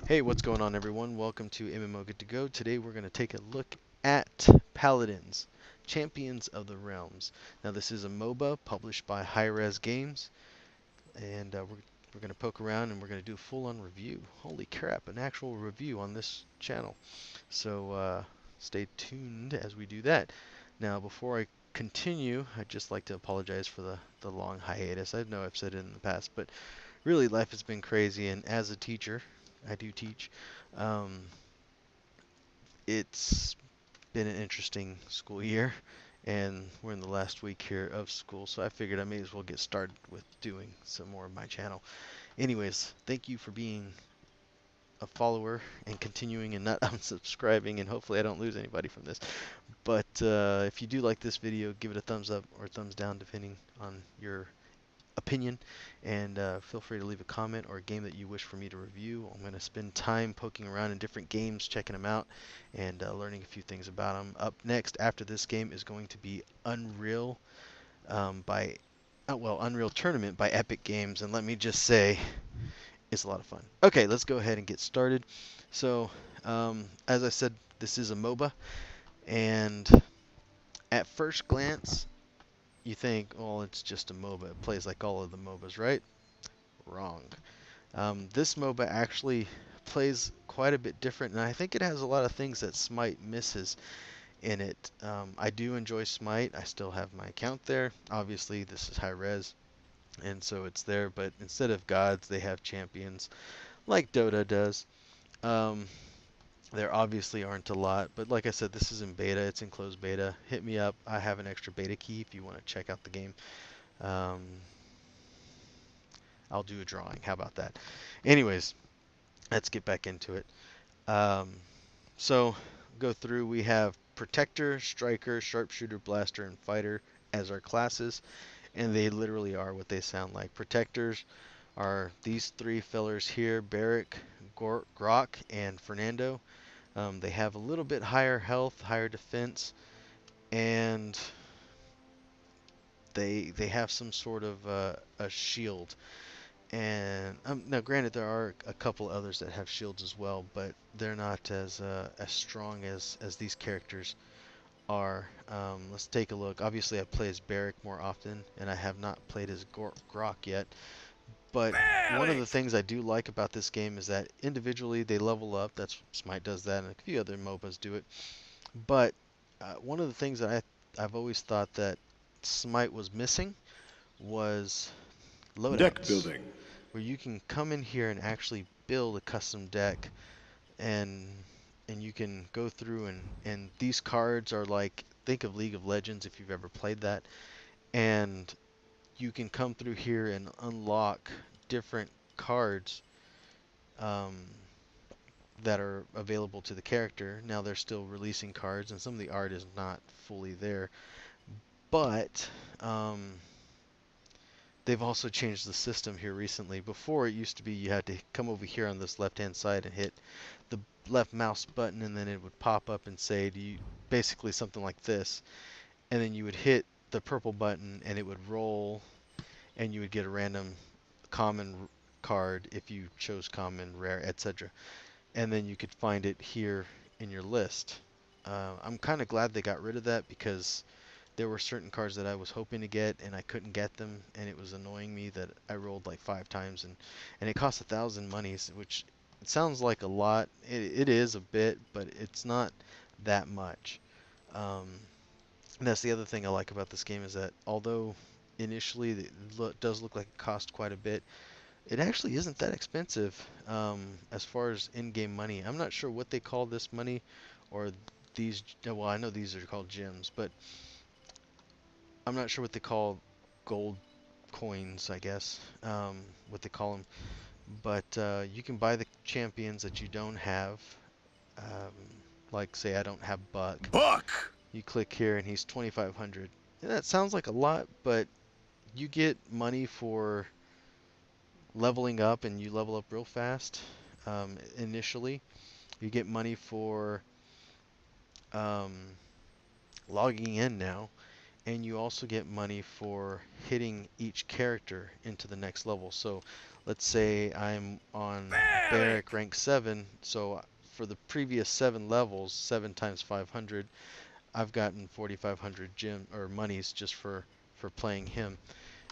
Hey, what's going on, everyone? Welcome to MMO Good to Go. Today we're going to take a look at Paladins, Champions of the Realms. Now, this is a MOBA published by hi-rez Games, and we're going to poke around and we're going to do a full-on review. Holy crap, an actual review on this channel. So stay tuned as we do that. Now, before I continue, I'd just like to apologize for the long hiatus. I know I've said it in the past, but really life has been crazy, and as a teacher, I do teach. Um, it's been an interesting school year, and we're in the last week here of school, so I figured I may as well get started with doing some more of my channel. Anyways, thank you for being a follower and continuing and not unsubscribing, and hopefully I don't lose anybody from this. But if you do like this video, give it a thumbs up or thumbs down depending on your opinion, and feel free to leave a comment or a game that you wish for me to review. I'm going to spend time poking around in different games, checking them out, and learning a few things about them. Up next after this game is going to be Unreal Unreal Tournament by Epic Games, and let me just say, it's a lot of fun. Okay, let's go ahead and get started. So, as I said, this is a MOBA, and at first glance, you think, well, it's just a MOBA. It plays like all of the MOBAs, right? Wrong. This MOBA actually plays quite a bit different, and I think it has a lot of things that Smite misses in it. I do enjoy Smite. I still have my account there. Obviously, this is hi-rez, and so it's there, but instead of gods, they have champions, like Dota does. Um, there obviously aren't a lot, but like I said, this is in beta. It's in closed beta. Hit me up. I have an extra beta key if you want to check out the game. Um, I'll do a drawing. How about that? Anyways, let's get back into it. Um, so go through. We have Protector, Striker, Sharpshooter, Blaster, and Fighter as our classes, and they literally are what they sound like. Protectors are these three fellers here: Barrick, Grok, and Fernando. They have a little bit higher health, higher defense, and they have some sort of a shield. And now, granted, there are a couple others that have shields as well, but they're not as strong as these characters are. Let's take a look. Obviously, I play as Barrick more often, and I have not played as Grok yet. But one of the things I do like about this game is that individually they level up. That's Smite does that, and a few other MOBAs do it. But one of the things that I've always thought that Smite was missing was Deck loadouts, building. where you can come in here and actually build a custom deck, and you can go through and these cards are like, think of League of Legends if you've ever played that, and you can come through here and unlock different cards um, that are available to the character. Now they're still releasing cards, and some of the art is not fully there, but they've also changed the system here recently. Before, it used to be you had to come over here on this left hand side and hit the left mouse button, and then it would pop up and say, do you, basically something like this, and then you would hit the purple button and it would roll, and you would get a random common card if you chose common, rare, etc., and then you could find it here in your list. I'm kind of glad they got rid of that, because there were certain cards that I was hoping to get and I couldn't get them, and it was annoying me that I rolled like 5 times, and it cost 1,000 monies, which it sounds like a lot. It is a bit, but it's not that much. Um, and that's the other thing I like about this game, is that although initially it does look like it cost quite a bit, it actually isn't that expensive as far as in-game money. I'm not sure what they call this money, or these. Well, I know these are called gems, but I'm not sure what they call gold coins, I guess, what they call them. But you can buy the champions that you don't have. Um, like, say I don't have Buck. Buck! You click here and he's 2,500. And that sounds like a lot, but you get money for leveling up, and you level up real fast initially. You get money for um, logging in now. and you also get money for hitting each character into the next level. So let's say I'm on Barrack rank 7, so for the previous 7 levels, 7 times 500, I've gotten 4,500 gem or monies just for playing him.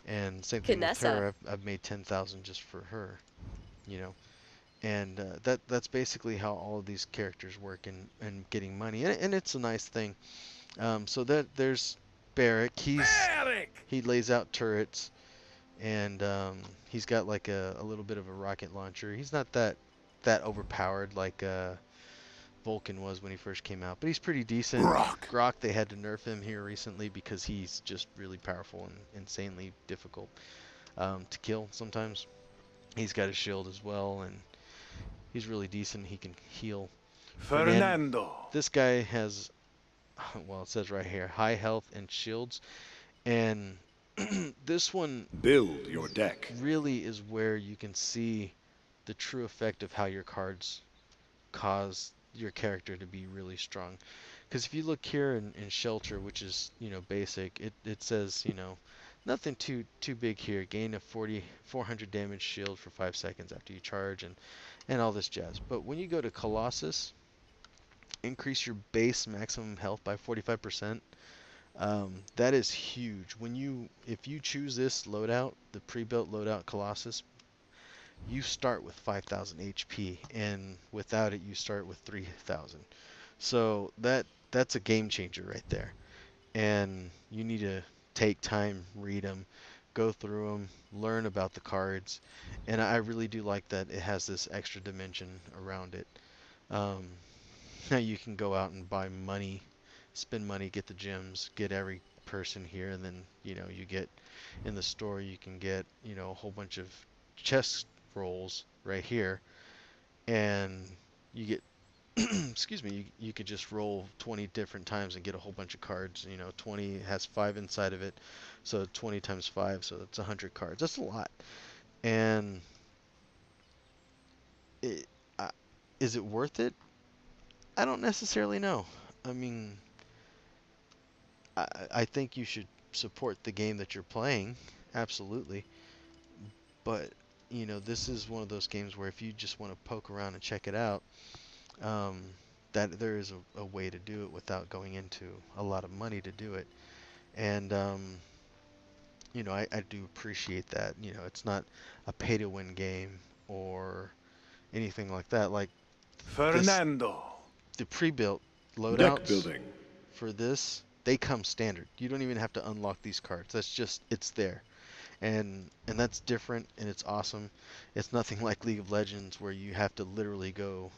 And same thing with Kinessa. her. I've made 10,000 just for her, you know. And that's basically how all of these characters work and getting money. And it's a nice thing. So that there's Barrack. He lays out turrets, and he's got like a little bit of a rocket launcher. He's not that overpowered like Vulcan was when he first came out, but he's pretty decent. Grok, they had to nerf him here recently because he's just really powerful and insanely difficult to kill sometimes. He's got a shield as well, and he's really decent. He can heal. Fernando. This guy has, well, it says right here, high health and shields, and this one Build your deck. really is where you can see the true effect of how your cards cause your character to be really strong. Because if you look here in shelter, which is basic, it says nothing too big here. Gain a 400 damage shield for 5 seconds after you charge and all this jazz. But when you go to Colossus, increase your base maximum health by 45%. That is huge. If you choose this loadout, the pre-built loadout Colossus, you start with 5,000 HP, and without it, you start with 3,000. So that's a game changer right there. And you need to take time, read them, go through them, learn about the cards, and I really do like that it has this extra dimension around it. Um, Now you can go out and buy money, spend money, get the gems, get every person here, and then you get in the store you can get a whole bunch of chest rolls right here, and you get excuse me, you could just roll 20 different times and get a whole bunch of cards. 20 has 5 inside of it, so 20 times 5, so that's 100 cards. That's a lot. And it, uh, is it worth it? I don't necessarily know. I mean, I think you should support the game that you're playing, absolutely. But this is one of those games where if you just want to poke around and check it out, um, that there is a way to do it without going into a lot of money to do it. And I do appreciate that. It's not a pay-to-win game or anything like that. Like this, Fernando. the pre-built Deck loadouts building. for this, they come standard. You don't even have to unlock these cards. That's just it's there. And that's different and it's awesome. It's nothing like League of Legends where you have to literally go,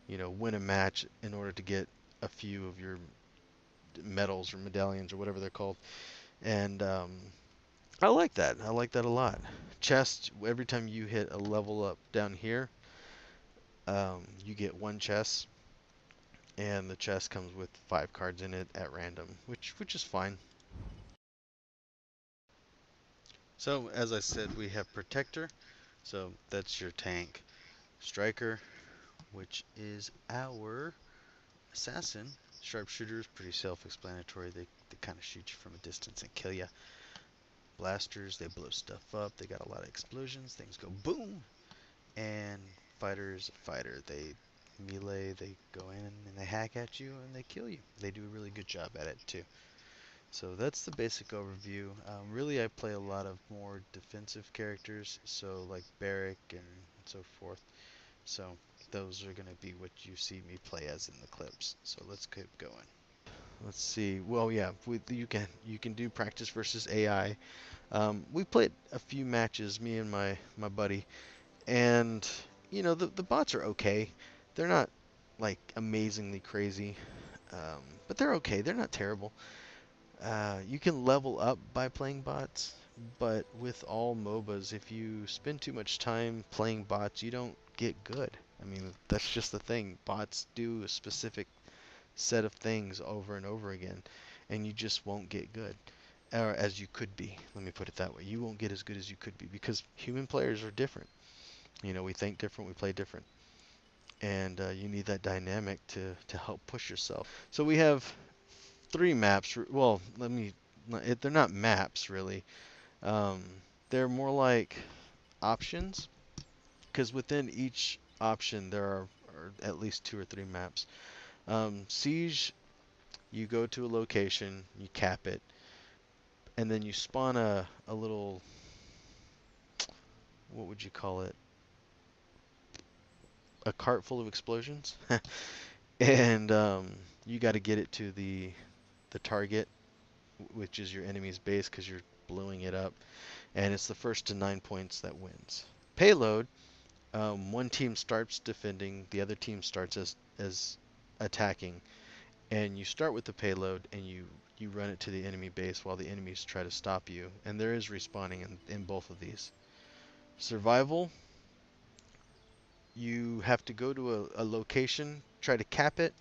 win a match in order to get a few of your medals or medallions or whatever they're called. And I like that. I like that a lot. Chest, every time you hit a level up down here, you get one chest, and the chest comes with 5 cards in it at random, which is fine. So as I said, we have Protector, so that's your tank. Striker, which is our assassin. Sharpshooter is pretty self-explanatory. They kind of shoot you from a distance and kill you. Blasters, they blow stuff up. They got a lot of explosions. Things go boom. And fighter is a fighter. They melee, they go in and they hack at you and they kill you. They do a really good job at it too. So that's the basic overview. Really, I play a lot of more defensive characters, so like Barrack and so forth. So those are going to be what you see me play as in the clips. So let's keep going. Let's see. Well, yeah, you can do practice versus AI. We played a few matches, me and my buddy, and the bots are okay. They're not like amazingly crazy, but they're okay. They're not terrible. You can level up by playing bots, but with all MOBAs, if you spend too much time playing bots, you don't get good. I mean, that's just the thing. Bots do a specific set of things over and over again, and you just won't get good, or as you could be. Let me put it that way. You won't get as good as you could be because human players are different. We think different, we play different, and you need that dynamic to help push yourself. So we have 3 maps. Well, let me they're not maps really. Um, they're more like options, because within each option there are at least two or three maps. Siege, you go to a location, you cap it, and then you spawn a little, what would you call it? A cart full of explosions, and you got to get it to the target, which is your enemy's base, because you're blowing it up, and it's the first to 9 points that wins. Payload, one team starts defending, the other team starts as attacking, and you start with the payload and you run it to the enemy base while the enemies try to stop you, and there is respawning in both of these. Survival, you have to go to a location, try to cap it.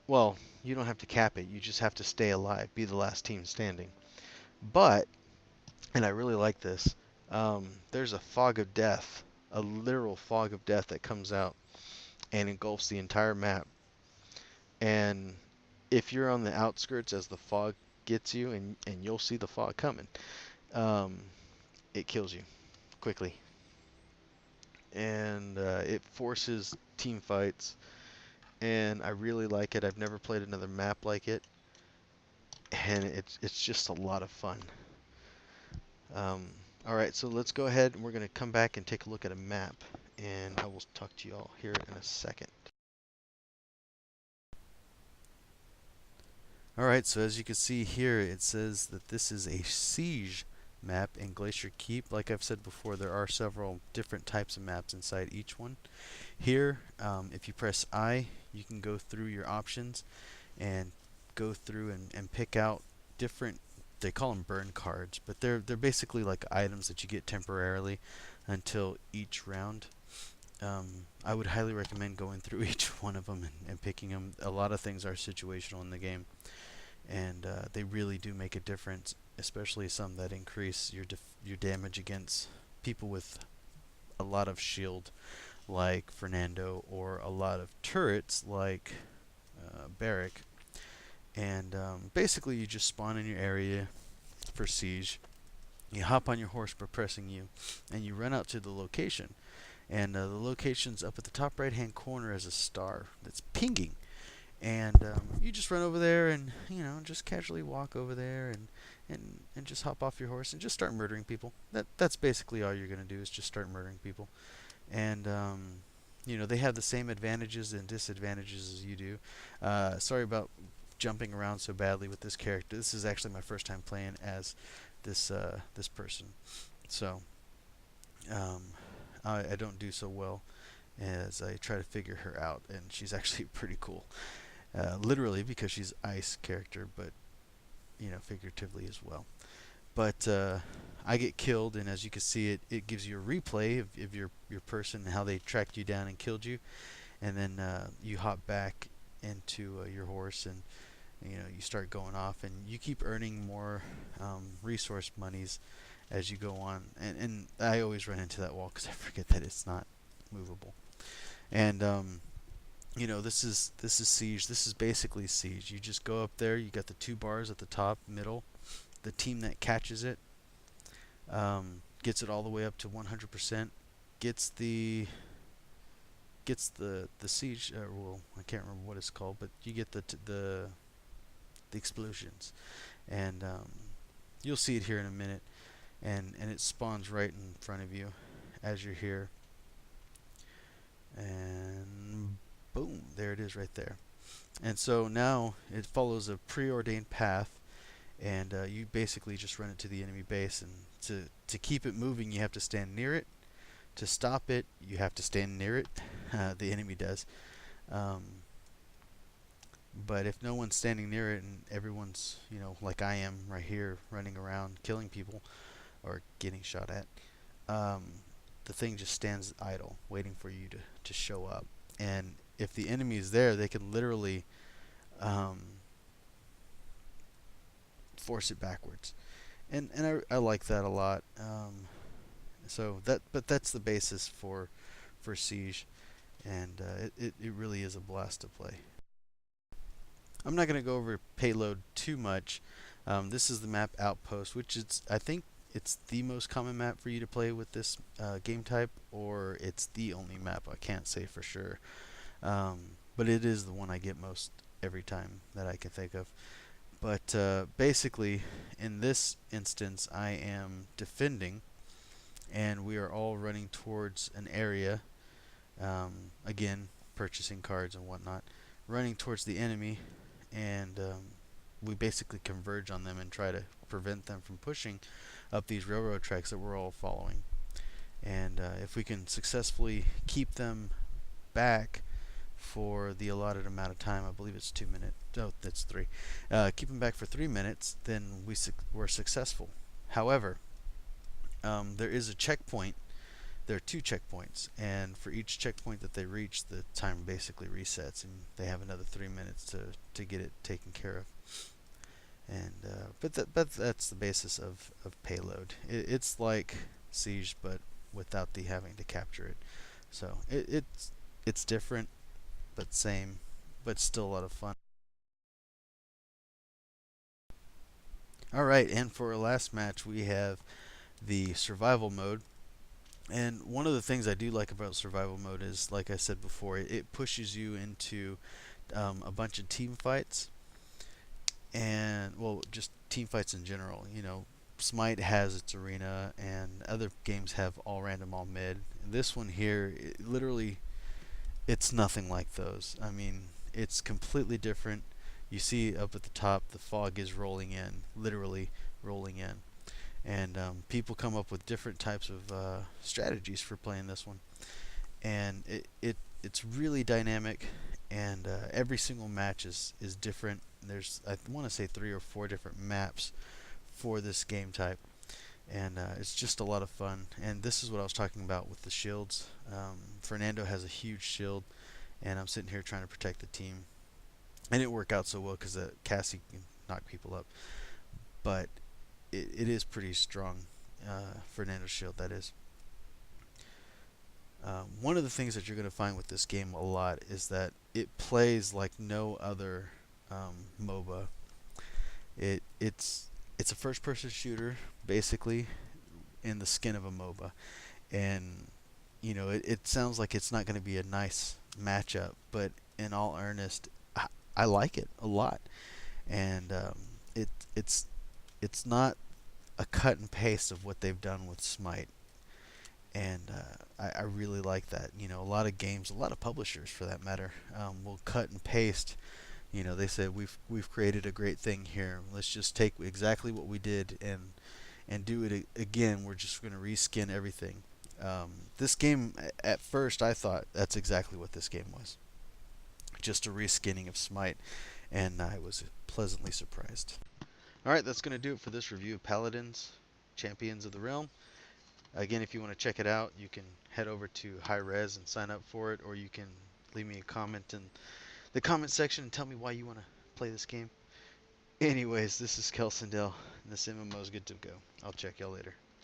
Well, you don't have to cap it, you just have to stay alive, be the last team standing. But, and I really like this, there's a fog of death, a literal fog of death that comes out and engulfs the entire map. And if you're on the outskirts as the fog gets you, and you'll see the fog coming, um, it kills you quickly. And it forces team fights, and I really like it. I've never played another map like it, and it's just a lot of fun. Um, all right, so let's go ahead and we're going to come back and take a look at a map, and I will talk to you all here in a second. Alright, so as you can see here, it says that this is a siege map in Glacier Keep. Like I've said before, there are several different types of maps inside each one. Here, if you press I, you can go through your options and go through and pick out different, they call them burn cards, but they're basically like items that you get temporarily until each round. I would highly recommend going through each one of them and picking them. A lot of things are situational in the game, and they really do make a difference, especially some that increase your damage against people with a lot of shield, like Fernando, or a lot of turrets, like Barrack. And basically, you just spawn in your area for siege. You hop on your horse by pressing U, and you run out to the location. And the location's up at the top right-hand corner as a star that's pinging. And you just run over there and, just casually walk over there and just hop off your horse and just start murdering people. That's basically all you're going to do, is just start murdering people. And, they have the same advantages and disadvantages as you do. Sorry about jumping around so badly with this character. This is actually my first time playing as this person. So, I don't do so well as I try to figure her out, and she's actually pretty cool. Literally, because she's ice character, but figuratively as well. But I get killed, and as you can see, it gives you a replay of your person and how they tracked you down and killed you, and then you hop back into your horse, and you start going off, and you keep earning more resource monies as you go on. And I always run into that wall because I forget that it's not movable. And this is siege. This is basically siege. You just go up there. You got the two bars at the top, middle. The team that catches it gets it all the way up to 100%. Gets the siege. Well, I can't remember what it's called, but you get the explosions, and you'll see it here in a minute. And it spawns right in front of you as you're here, and boom, there it is right there. And so now it follows a preordained path, and you basically just run it to the enemy base, and to keep it moving you have to stand near it. To stop it you have to stand near it. The enemy does. But if no one's standing near it and everyone's, like I am right here, running around killing people or getting shot at, the thing just stands idle, waiting for you to show up. And if the enemy is there, they can literally force it backwards. And I like that a lot. But that's the basis for Siege, and it really is a blast to play. I'm not going to go over payload too much, This is the map Outpost, which is, I think it's the most common map for you to play with this game type, or it's the only map. I can't say for sure. But it is the one I get most every time that I can think of. But basically, in this instance, I am defending, and we are all running towards an area. Again, purchasing cards and whatnot, running towards the enemy, and we basically converge on them and try to prevent them from pushing up these railroad tracks that we're all following. And if we can successfully keep them back for the allotted amount of time, I believe it's 2 minutes. Oh, that's three. Keep them back for 3 minutes, then we're successful. However, there is a checkpoint. There are two checkpoints, and for each checkpoint that they reach, the time basically resets, and they have another 3 minutes to get it taken care of. And but that's the basis of payload. It's like Siege, but without the having to capture it. So it's different, but same, but still a lot of fun. All right, and for our last match, we have the survival mode. And one of the things I do like about survival mode is, like I said before, it pushes you into a bunch of team fights, and well, just team fights in general. You know, Smite has its arena, and other games have all random, all mid. This one here, literally, it's nothing like those. I mean, it's completely different. You see up at the top, the fog is rolling in, literally rolling in, and people come up with different types of strategies for playing this one, and it's really dynamic, and every single match is different. There's, I want to say, 3 or 4 different maps for this game type, and it's just a lot of fun. And this is what I was talking about with the shields. Fernando has a huge shield, and I'm sitting here trying to protect the team, and it worked out so well because Cassie can knock people up, but it is pretty strong. Fernando's shield, that is. One of the things that you're going to find with this game a lot is that it plays like no other MOBA. It's a first-person shooter, basically, in the skin of a MOBA, and it sounds like it's not going to be a nice matchup, but in all earnest, I like it a lot, and it it's not a cut and paste of what they've done with Smite, and I really like that. A lot of games, a lot of publishers for that matter, will cut and paste. They said we've created a great thing here. Let's just take exactly what we did and do it again. We're just going to reskin everything. This game, at first, I thought that's exactly what this game was, just a reskinning of Smite, and I was pleasantly surprised. Alright, that's going to do it for this review of Paladins, Champions of the Realm. Again, if you want to check it out, you can head over to hi-rez and sign up for it, or you can leave me a comment in the comment section and tell me why you want to play this game. Anyways, this is Kelsindale, and this MMO is good to go. I'll check y'all later.